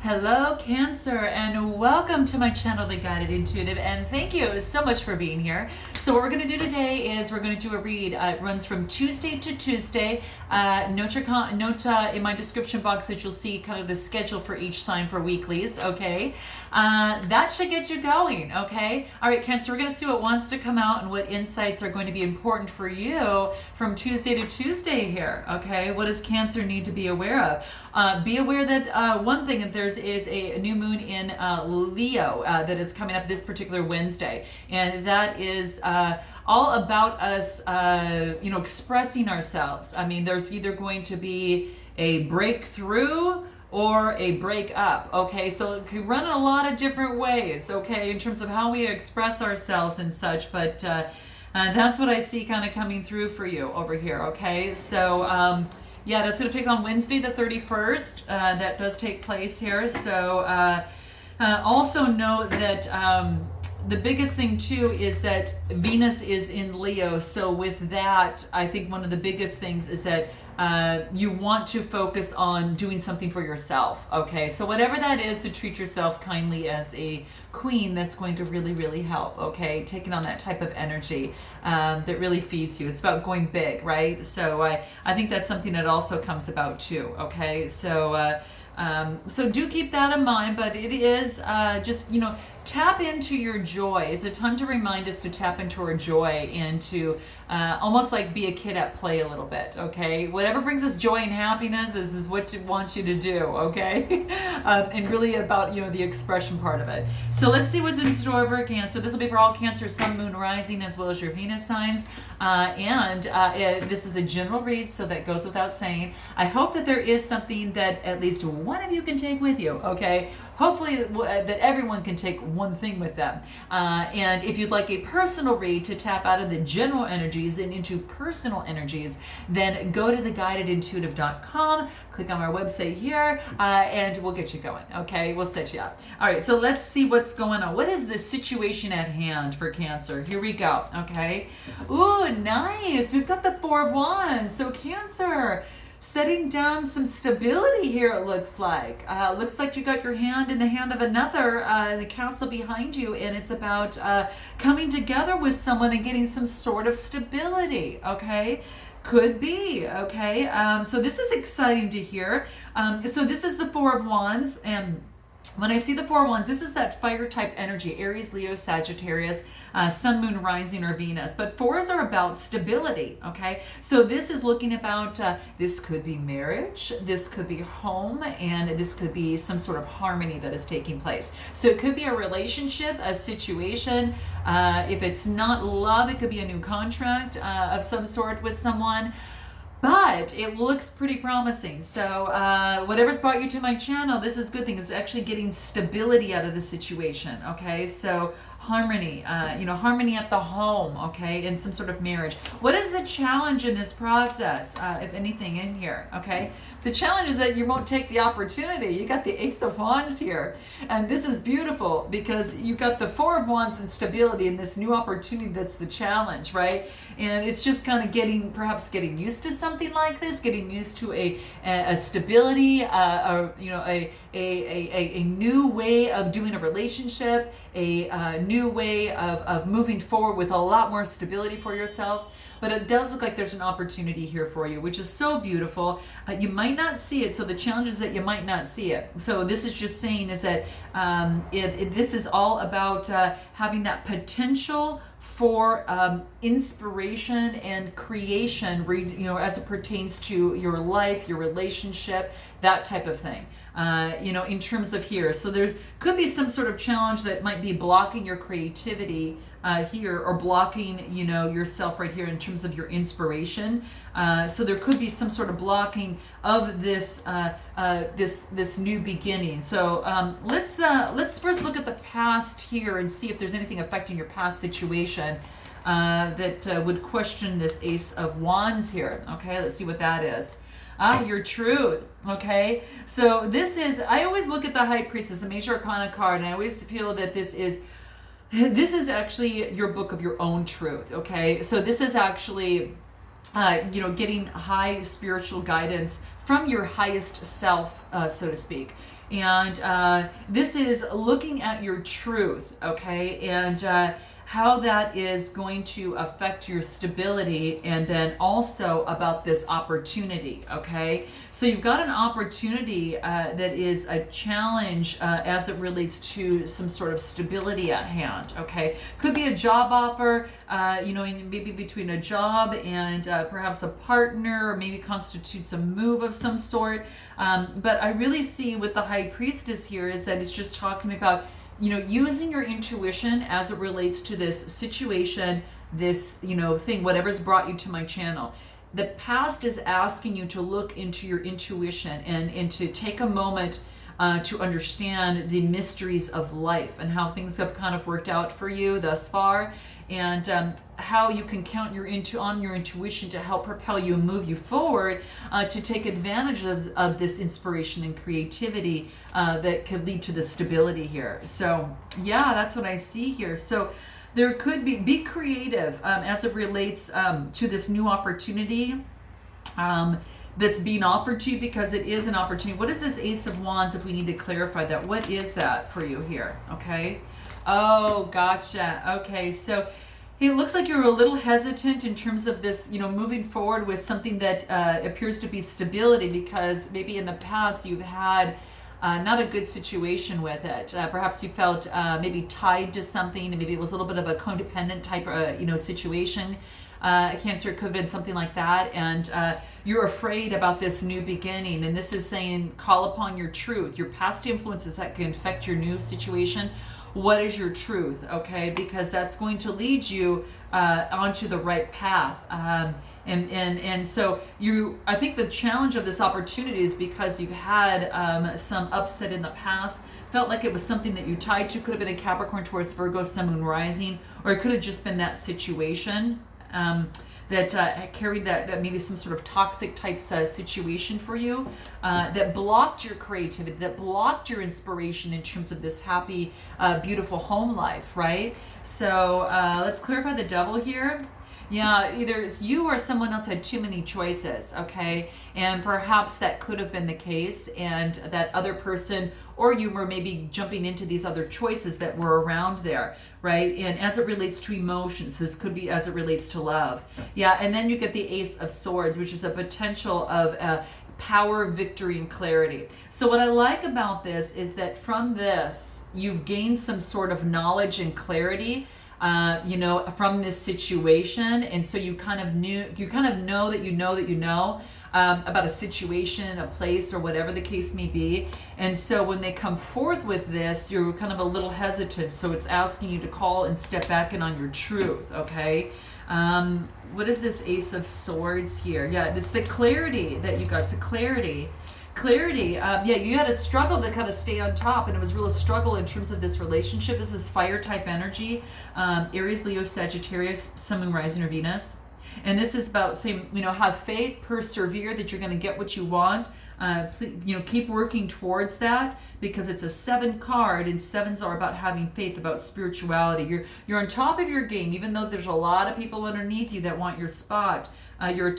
Hello Cancer, and welcome to my channel, The Guided Intuitive, and thank you so much for being here. So what we're going to do today is we're going to do a read. It runs from Tuesday to Tuesday. Note in my description box that you'll see kind of the schedule for each sign for weeklies, okay? That should get you going, okay? All right, Cancer, we're going to see what wants to come out and what insights are going to be important for you from Tuesday to Tuesday here, okay? What does Cancer need to be aware of? Be aware that one thing, that there's is a new moon in Leo that is coming up this particular Wednesday, and that is all about us, expressing ourselves. I mean, there's either going to be a breakthrough or a break up, okay? So it can run a lot of different ways, okay, in terms of how we express ourselves and such, but that's what I see kind of coming through for you over here, okay? So, yeah, that's going to take on Wednesday the 31st. That does take place here. So also note that the biggest thing too is that Venus is in Leo. So with that, I think one of the biggest things is that you want to focus on doing something for yourself. Okay, so whatever that is, to treat yourself kindly as a queen, that's going to really, really help. Okay, taking on that type of energy that really feeds you. It's about going big, right? So I think that's something that also comes about too. Okay, so so do keep that in mind, but it is just, tap into your joy. It's a time to remind us to tap into our joy and to almost like be a kid at play a little bit, okay? Whatever brings us joy and happiness, this is what it wants you to do, okay? And really about, the expression part of it. So let's see what's in store for Cancer. This will be for all Cancer, Sun, Moon, Rising, as well as your Venus signs. This is a general read, so that goes without saying. I hope that there is something that at least one of you can take with you, okay? Hopefully that everyone can take one thing with them. And if you'd like a personal read to tap out of the general energies and into personal energies, then go to theguidedintuitive.com, click on our website here, and we'll get you going, okay? We'll set you up. All right, so let's see what's going on. What is the situation at hand for Cancer? Here we go, okay? Ooh, nice. We've got the Four of Wands. So Cancer, setting down some stability here, it looks like. Looks like you got your hand in the hand of another in a castle behind you, and it's about coming together with someone and getting some sort of stability, okay? Could be, okay? So this is exciting to hear. So this is the Four of Wands, and when I see the Four of Wands, this is that fire type energy, Aries, Leo, Sagittarius, Sun, Moon, Rising, or Venus. But fours are about stability, okay? So this is looking about, this could be marriage, this could be home, and this could be some sort of harmony that is taking place. So it could be a relationship, a situation. If it's not love, it could be a new contract of some sort with someone. But it looks pretty promising. So whatever's brought you to my channel, this is good thing. It's actually getting stability out of the situation, okay? So harmony, harmony at the home, okay? And some sort of marriage. What is the challenge in this process, if anything, in here, okay? The challenge is that you won't take the opportunity. You got the Ace of Wands here. And this is beautiful because you got the Four of Wands and stability and this new opportunity that's the challenge, right? And it's just kind of perhaps getting used to something like this, getting used to a stability, a new way of doing a relationship, a new way of moving forward with a lot more stability for yourself. But it does look like there's an opportunity here for you, which is so beautiful. You might not see it, so the challenge is that you might not see it. So this is just saying is that this is all about having that potential for inspiration and creation, as it pertains to your life, your relationship, that type of thing. In terms of here. So there could be some sort of challenge that might be blocking your creativity here, or blocking, yourself right here in terms of your inspiration. So there could be some sort of blocking of this this new beginning. So let's first look at the past here and see if there's anything affecting your past situation that would question this Ace of Wands here. Okay, let's see what that is. Your truth. Okay, so this is, I always look at the High Priestess, a major arcana card, and I always feel that this is actually your book of your own truth. Okay, so this is actually getting high spiritual guidance from your highest self so to speak. And this is looking at your truth, okay, and how that is going to affect your stability, and then also about this opportunity, okay? So you've got an opportunity that is a challenge as it relates to some sort of stability at hand, okay? Could be a job offer, maybe between a job and perhaps a partner, or maybe constitutes a move of some sort. But I really see with the High Priestess here is that it's just talking about, using your intuition as it relates to this situation, this, thing, whatever's brought you to my channel. The past is asking you to look into your intuition and to take a moment to understand the mysteries of life and how things have kind of worked out for you thus far, and how you can count on your intuition to help propel you and move you forward, to take advantage of this inspiration and creativity that could lead to the stability here. So yeah, that's what I see here. So there could be creative as it relates to this new opportunity that's being offered to you, because it is an opportunity. What is this Ace of Wands, if we need to clarify that? What is that for you here? Okay. Oh, gotcha. Okay, so it looks like you're a little hesitant in terms of this, moving forward with something that appears to be stability, because maybe in the past you've had not a good situation with it. Perhaps you felt maybe tied to something, and maybe it was a little bit of a codependent type of, situation. Cancer, it could have been something like that, and you're afraid about this new beginning, and this is saying call upon your truth, your past influences that can affect your new situation. What is your truth, okay? Because that's going to lead you onto the right path. And so I think the challenge of this opportunity is because you've had some upset in the past, felt like it was something that you tied to. Could have been a Capricorn, Taurus, Virgo, Sun, Moon, Rising, or it could have just been that situation that carried that maybe some sort of toxic type situation for you, that blocked your creativity, that blocked your inspiration in terms of this happy, beautiful home life, right? So let's clarify the Devil here. Yeah, either it's you or someone else had too many choices, okay? And perhaps that could have been the case, and that other person or you were maybe jumping into these other choices that were around there, right? And as it relates to emotions, this could be as it relates to love. Yeah, and then you get the Ace of Swords, which is a potential of power, victory, and clarity. So what I like about this is that from this, you've gained some sort of knowledge and clarity, from this situation. And so you kind of know that you know about a situation, a place, or whatever the case may be. And so when they come forth with this, you're kind of a little hesitant. So it's asking you to call and step back in on your truth, okay? What is this Ace of Swords here? Yeah, it's the clarity that you got. It's the clarity. You had a struggle to kind of stay on top, and it was really a struggle in terms of this relationship. This is fire type energy, Aries, Leo, Sagittarius, Sun, Moon, Rising, or Venus. And this is about saying, have faith, persevere, that you're going to get what you want. Keep working towards that, because it's a 7 card, and 7s are about having faith, about spirituality. You're on top of your game, even though there's a lot of people underneath you that want your spot. You're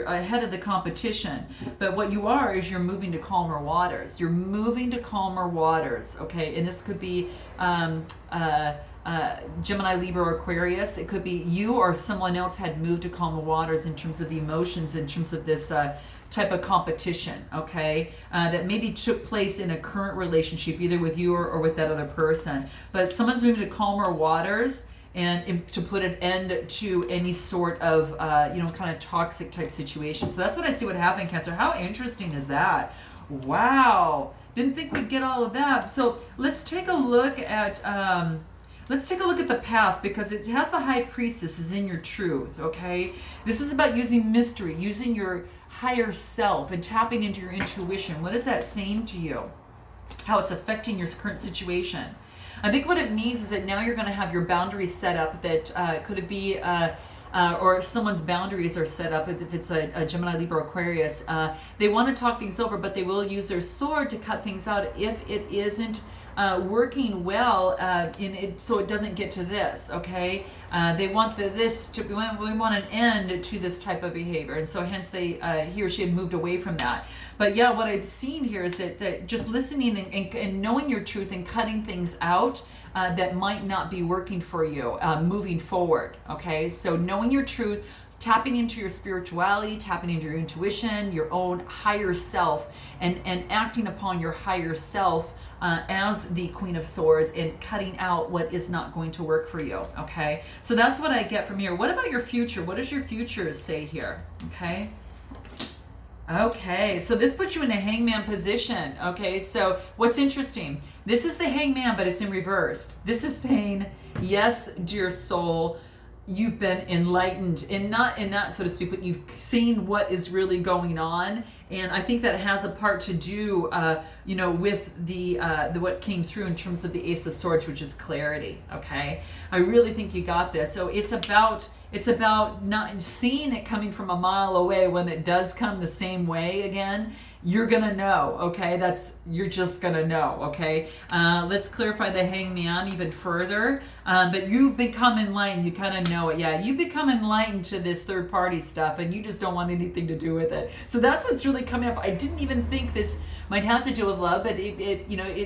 ahead of the competition, but what you are is you're moving to calmer waters. You're moving to calmer waters, okay? And this could be Gemini, Libra, or Aquarius. It could be you or someone else had moved to calmer waters in terms of the emotions, in terms of this type of competition, okay? That maybe took place in a current relationship, either with you or with that other person. But someone's moving to calmer waters, and to put an end to any sort of, kind of toxic type situation. So that's what I see what happened, Cancer. How interesting is that? Wow. Didn't think we'd get all of that. So let's take a look at the past, because it has the High Priestess is in your truth, okay? This is about using mystery, using your higher self, and tapping into your intuition. What is that saying to you? How it's affecting your current situation. I think what it means is that now you're going to have your boundaries set up, that could it be, or someone's boundaries are set up, if it's a Gemini, Libra, Aquarius. They want to talk things over, but they will use their sword to cut things out if it isn't working well in it, so it doesn't get to this. Okay, they want we want an end to this type of behavior, and so hence he or she had moved away from that. But yeah, what I've seen here is that just listening and knowing your truth and cutting things out that might not be working for you moving forward. Okay, so knowing your truth, tapping into your spirituality, tapping into your intuition, your own higher self, and acting upon your higher self as the Queen of Swords, and cutting out what is not going to work for you. Okay, so that's what I get from here. What about your future? What does your future say here? Okay, so this puts you in a hangman position. Okay, so what's interesting, this is the hangman, but it's in reversed. This is saying, yes, dear soul, you've been enlightened, and not in that, so to speak, but you've seen what is really going on. And I think that has a part to do, with the what came through in terms of the Ace of Swords, which is clarity. Okay, I really think you got this. So it's about not seeing it coming from a mile away. When it does come the same way again, you're gonna know. Okay, you're just gonna know. Okay, let's clarify the hangman even further. But you become enlightened, you kind of know it. Yeah, you become enlightened to this third party stuff, and you just don't want anything to do with it. So that's what's really coming up. I didn't even think this might have to do with love, but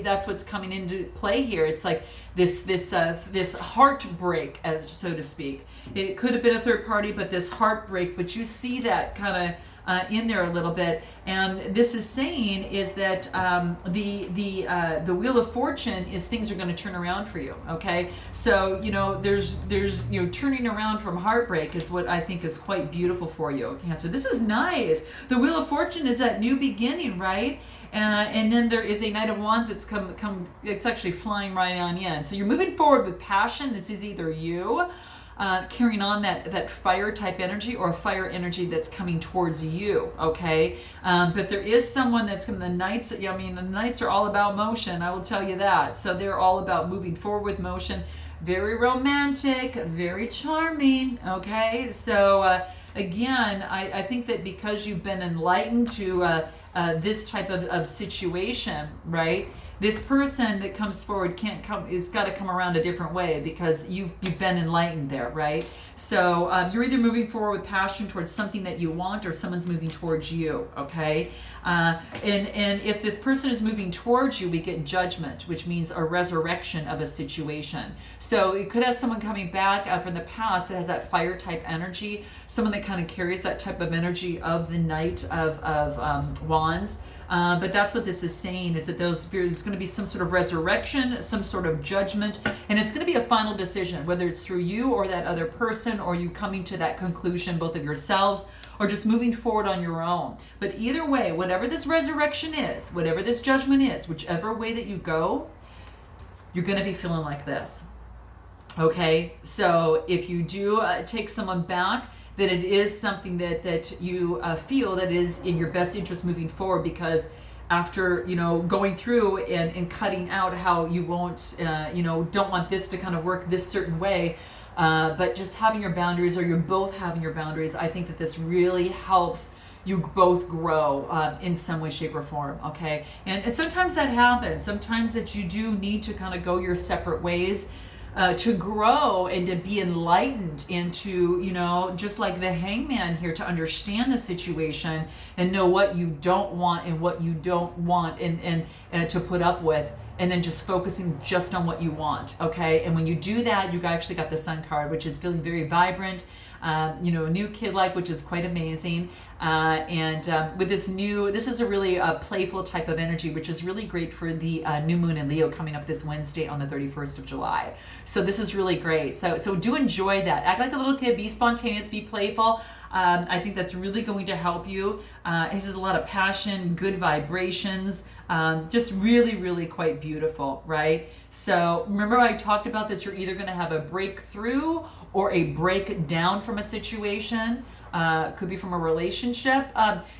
that's what's coming into play here. It's like this heartbreak, as so to speak. It could have been a third party, but this heartbreak. But you see that kind of in there a little bit, and this is saying is that the Wheel of Fortune is things are going to turn around for you. Okay, so there's turning around from heartbreak is what I think is quite beautiful for you, Cancer. This is nice. The Wheel of Fortune is that new beginning, right? And then there is a Knight of Wands that's come. It's actually flying right on in. So you're moving forward with passion. This is either you carrying on that fire type energy, or fire energy that's coming towards you. Okay, but there is someone that's the Knights. The Knights are all about motion, I will tell you that. So they're all about moving forward with motion. Very romantic, very charming. Okay, so again, I think that because you've been enlightened to this type of situation, right? This person that comes forward is got to come around a different way, because you've been enlightened there, right? So you're either moving forward with passion towards something that you want, or someone's moving towards you. Okay, and if this person is moving towards you, we get judgment, which means a resurrection of a situation. So you could have someone coming back from the past that has that fire type energy, someone that kind of carries that type of energy of the Knight of Wands. But that's what this is saying, is that there's going to be some sort of resurrection, some sort of judgment, and it's going to be a final decision, whether it's through you or that other person, or you coming to that conclusion, both of yourselves, or just moving forward on your own. But either way, whatever this resurrection is, whatever this judgment is, whichever way that you go, you're going to be feeling like this. Okay, so if you do take someone back, that it is something that you feel that is in your best interest moving forward, because after going through and cutting out how you won't don't want this to kind of work this certain way, but just having your boundaries, or you're both having your boundaries, I think that this really helps you both grow in some way, shape, or form. Okay, and sometimes that happens. Sometimes that you do need to kind of go your separate ways. To grow and to be enlightened, and to, just like the hangman here, to understand the situation and know what you don't want and what you don't want, and to put up with, and then just focusing just on what you want. Okay, and when you do that, you actually got the Sun card, which is feeling very vibrant, new kid-like, which is quite amazing. With this is a really playful type of energy, which is really great for the new moon in Leo coming up this Wednesday on the 31st of July. So this is really great. So do enjoy that. Act like a little kid, be spontaneous, be playful. I think that's really going to help you. This is a lot of passion, good vibrations, just really, really quite beautiful, right? So remember I talked about this, you're either going to have a breakthrough or a breakdown from a situation. Could be from a relationship.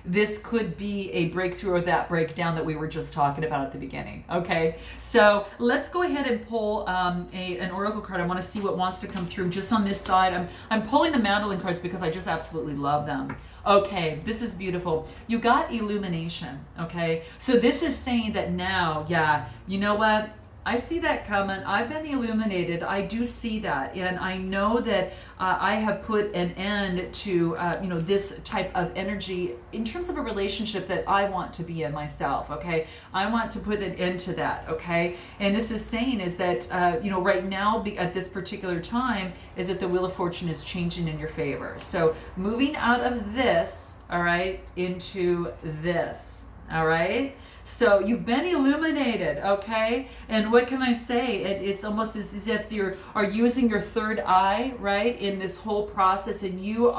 This could be a breakthrough or that breakdown that we were just talking about at the beginning. Okay, so let's go ahead and pull an oracle card. I want to see what wants to come through just on this side. I'm pulling the Magdaline cards because I just absolutely love them. Okay, this is beautiful. You got Illumination. Okay, so this is saying that now, yeah, you know what? I see that coming. I've been illuminated. I do see that. And I know that I have put an end to, this type of energy in terms of a relationship that I want to be in myself, okay? I want to put an end to that, okay? And this is saying is that, right now at this particular time is that the Wheel of Fortune is changing in your favor. So moving out of this, all right, into this, all right? So you've been illuminated, okay? And what can I say? It's almost as if you are using your third eye, right, in this whole process, and you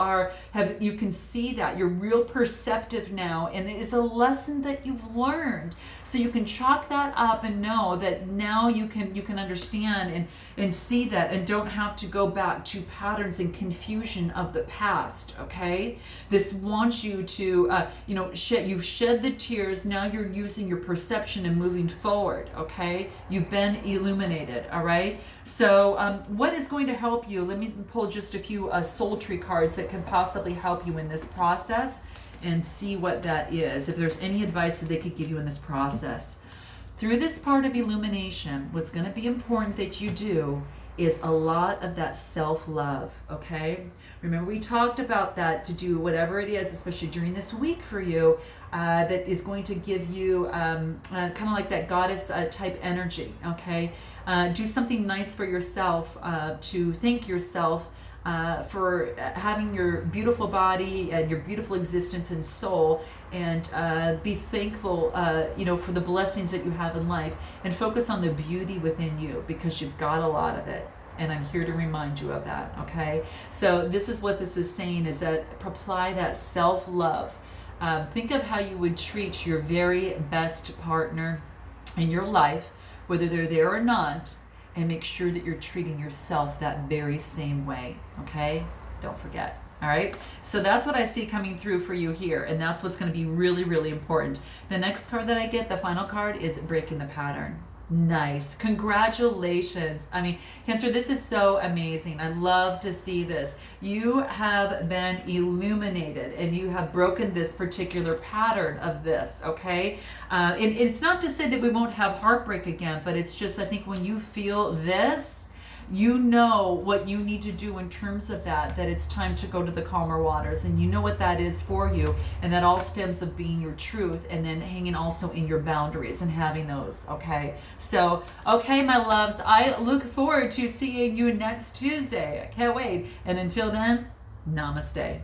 can see that you're real perceptive now, and it is a lesson that you've learned. So you can chalk that up and know that now you can understand and see that, and don't have to go back to patterns and confusion of the past, okay? This wants you to, you've shed the tears. Now you're using your perception and moving forward, okay? You've been illuminated, all right? So what is going to help you? Let me pull just a few sultry cards that can possibly help you in this process and see what that is, if there's any advice that they could give you in this process. Through this part of illumination, what's going to be important that you do is a lot of that self-love, okay? Remember, we talked about that, to do whatever it is, especially during this week for you, that is going to give you kind of like that goddess type energy, okay? Do something nice for yourself, to thank yourself for having your beautiful body and your beautiful existence and soul, and be thankful, for the blessings that you have in life, and focus on the beauty within you, because you've got a lot of it. And I'm here to remind you of that, okay? So this is what this is saying, is that apply that self-love. Think of how you would treat your very best partner in your life, whether they're there or not, and make sure that you're treating yourself that very same way, okay? Don't forget. All right, so that's what I see coming through for you here, and that's what's going to be really, really important. The next card that I get, the final card, is breaking the pattern. Nice. Congratulations. I mean, Cancer, this is so amazing. I love to see this. You have been illuminated, and you have broken this particular pattern of this, okay? And it's not to say that we won't have heartbreak again, but it's just, I think when you feel this, you know what you need to do in terms of that it's time to go to the calmer waters, and you know what that is for you, and that all stems of being your truth, and then hanging also in your boundaries and having those, okay? So, okay, my loves, I look forward to seeing you next Tuesday. I can't wait. And until then, namaste.